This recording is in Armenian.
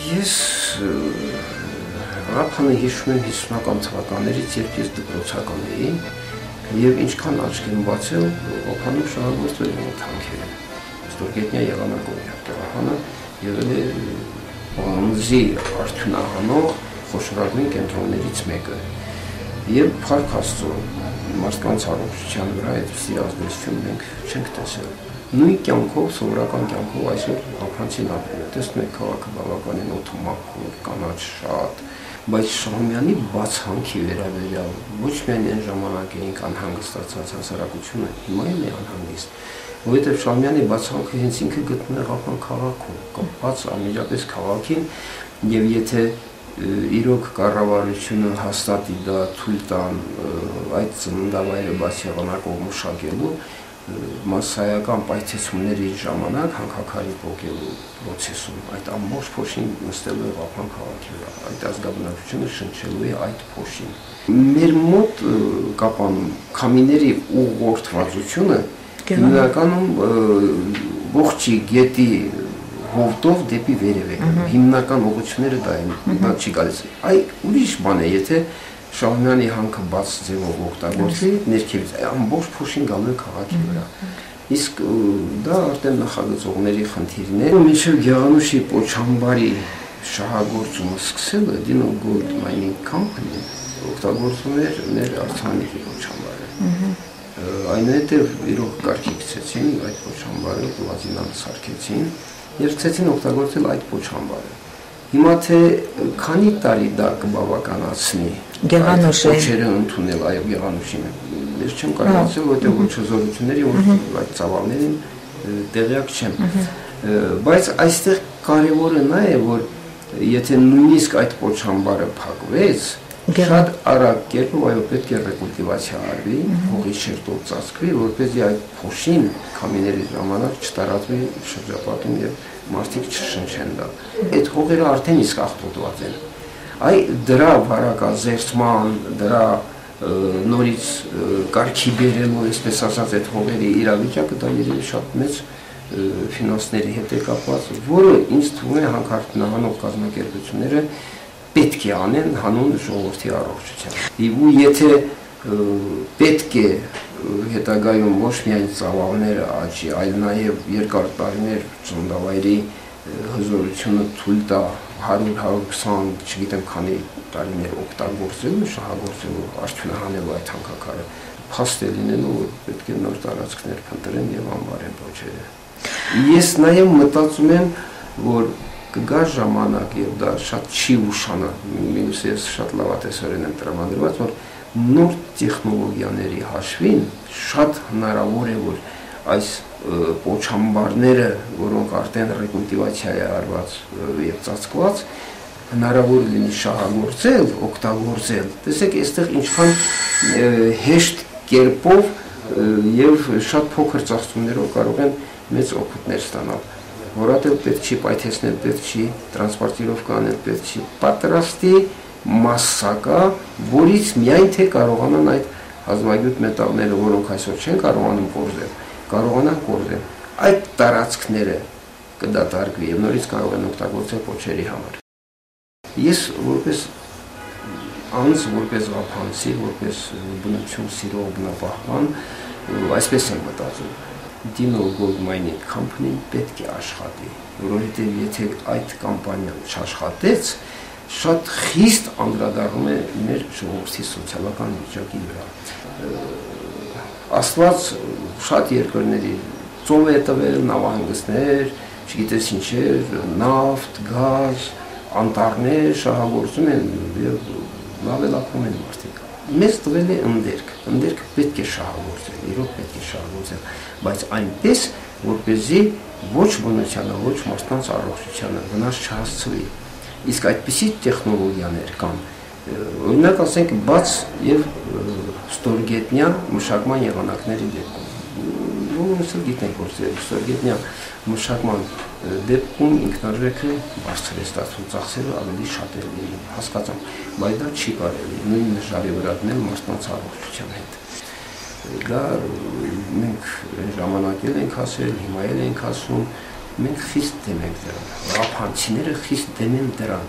Ես Ռափանը հիշում եմ 50-ական թվականներից, երբ ես դպրոցական էի, եւ ինչքան աչք եմ բացել, Ռափանում շահագործվել են թանքերը։ Ստորգետնյա եղանակով Ռափանը եղել է բանձի արդյունահանող խոշորագույն կենտրոններից մեկը։ Եվ փառք Աստծո, մարդկանց առողջության վրա այդպիսի ազդեցություն մենք չենք տեսել։ Նույն կյանքով, սովորական կյանքով այսօր Ռափանցին ապրում է։ Տեսնում եք քաղաքը բավականին օդոմակուր, կանաչ շատ, բայց Շահումյանի բացանքի վերաբերյալ ոչ միայն այն ժամանակ էինք անհանգստացած հասարակությունը, հիմա էլ է անհանգիստ, որովհետև Շահումյանի բացանքը հենց ինքը գտնում է Ռափան քաղաքում, կապված անմիջապես քաղաքին, եւ եթե իրոք կառավարությունը հաստատի դա թույլ տան այդ ծննդավայրը բաց եղանակով մշակելու մասսայական պայթեցումների ժամանակ հանքաքարի փոխելու process-ում այդ ամբողջ փոշին նստելու է Ռափան քաղաքի վրա, այդ ազգաբնակչությունը շնչելու է այդ փոշին։ Մեր մոտ կապանում քամիների ուղղորդվածությունը հիմնականում ողջի գետի հովտով դեպի վերև է գնում, հիմնական ուղղությունները դա են, դա չի գալիս։ Այ ուրիշ բան է, եթե Շահումյանի հանքը բաց ձևով օգտագործի, ներքևից ամբողջ փոշին գալու է քաղաքի վրա։ Իսկ դա արդեն նախագծողների խնդիրն է։ Մինչև Գեղանուշի Պոչամբարի շահագործումը սկսելը Dino Gold Mining Company օգտագործում էր մեր արտանիկի Պոչամբարը։ Այնուհետև իրոք կարգի գցեցին այդ Պոչամբարը, պլատինան սարքեցին եւ ցեցին օգտագործել այդ Պոչամբարը։ Հիմա թե քանի տարի դա կբավականացնի Գեղանուշը փոչերը ընդունել այո Գեղանուշին։ Ես չեմ կարող ասել, որտեղ ոչ զորությունների որ այդ ծավալներին տեղյակ չեմ։ Բայց այստեղ կարևորը նա է, որ եթե նույնիսկ այդ Պոչամբարը փակվեց, շատ արագ կերպով այո պետք է ռեկուլտիվացիա արվի, հողի շերտով ծածկվի, որպեսզի այդ փոշին քամիների ժամանակ չտարածվի շրջապատում եւ մարդիկ չշնչեն դա։ Այդ հողերը արդեն իսկ աղտոտված են։ Այ դրա վարակազերծման, դրա նորից կարգի բերելու, այսպես ասած, այդ հողերի իրավիճակը դա երևի շատ մեծ ֆինանսների հետ է կապված, որը ինձ թվում է հանքարդյունահանող կազմակերպությունները պետք է անեն հանուն ժողովրդի առողջության։ Ու եթե պետք է հետագայում ոչ միայն ծավալները աճի, այլ նաև երկար տարիներ ծննդավայրի հզորությունը թույլ տա 100-120, չգիտեմ քանի տարիներ օգտագործելու, շահագործելու, արդյունահանելու այդ հանքաքարը, փաստ է լինելու, որ պետք է նոր տարածքներ փնտրեն եւ անվարեն փոչերը։ Ես նաև մտածում եմ, որ կգա ժամանակ եւ դա շատ չի ուշանա, մինչև ես շատ լավատեսորեն եմ տրամադրված, որ նոր տեխնոլոգիաների հաշվին շատ հնարավոր է, որ այս Պոչամբարները, որոնք արդեն ռեկուլտիվացիա է արված եւ ծածկված, հնարավոր լինի շահագործել, օգտագործել։ Տեսեք, այստեղ ինչքան հեշտ կերպով եւ շատ փոքր ծախսումներով կարող են մեծ օգուտներ ստանալ։ Որատել պետք չի պայթեցնել, պետք չի տրանսպորտիրովկա անել, պետք չի պատրաստի մասսա կա, որից միայն թե կարողանան այդ հազվագյուտ մետաղները, որոնք այսօր չեն կարողանում կորզել, կարողանան կորզել։ Այդ տարածքները կդատարկվի եւ նորից կարող են օգտագործել փոչերի համար։ Ես որպես անձ, որպես Ռափանցի, որպես բնություն սիրող բնապահպան, այսպես եմ մտածում։ Dino Gold Mining Company պետք է աշխատի, որովհետև եթե այդ կամպանիան չաշխատեց, շատ խիստ անդրադառնում է մեր ժողովրդի սոցիալական վիճակի վրա։ Աստված շատ երկրների ծով է տվել, նավահանգստներ, չգիտես ինչեր, նավթ, գազ, անտառներ շահագործում են եւ լավելակում են մարդիկ։ Մեզ տվել է ընդերք պետք է շահագործել, իրոք պետք է շահագործել, բայց այնպես, որպեսզի ոչ բնությանը, ոչ մարդկանց առողջությանը վնաս չհասցվի։ Իսկ այդպիսի տեխնոլոգիաներ կան, օրինակ ասենք բաց եւ ստորգետնյա մշակման եղանակների դեպքում։ նույնիսկ գիտենք, որ ստորգետնյա մշակման դեպքում ինքնարժեքը բարձր է ստացվում, ծախսերը ավելի շատ է լինում, հասկացամ, բայց դա չի կարելի, նույն ժարի վրա դնել մարդկանց առողջության հետ։ Դա մենք ժամանակ ենք ասել, հիմա ենք ասում, մենք խիստ դեմ ենք դրան, ռափանցիները խիստ դեմ են դրան։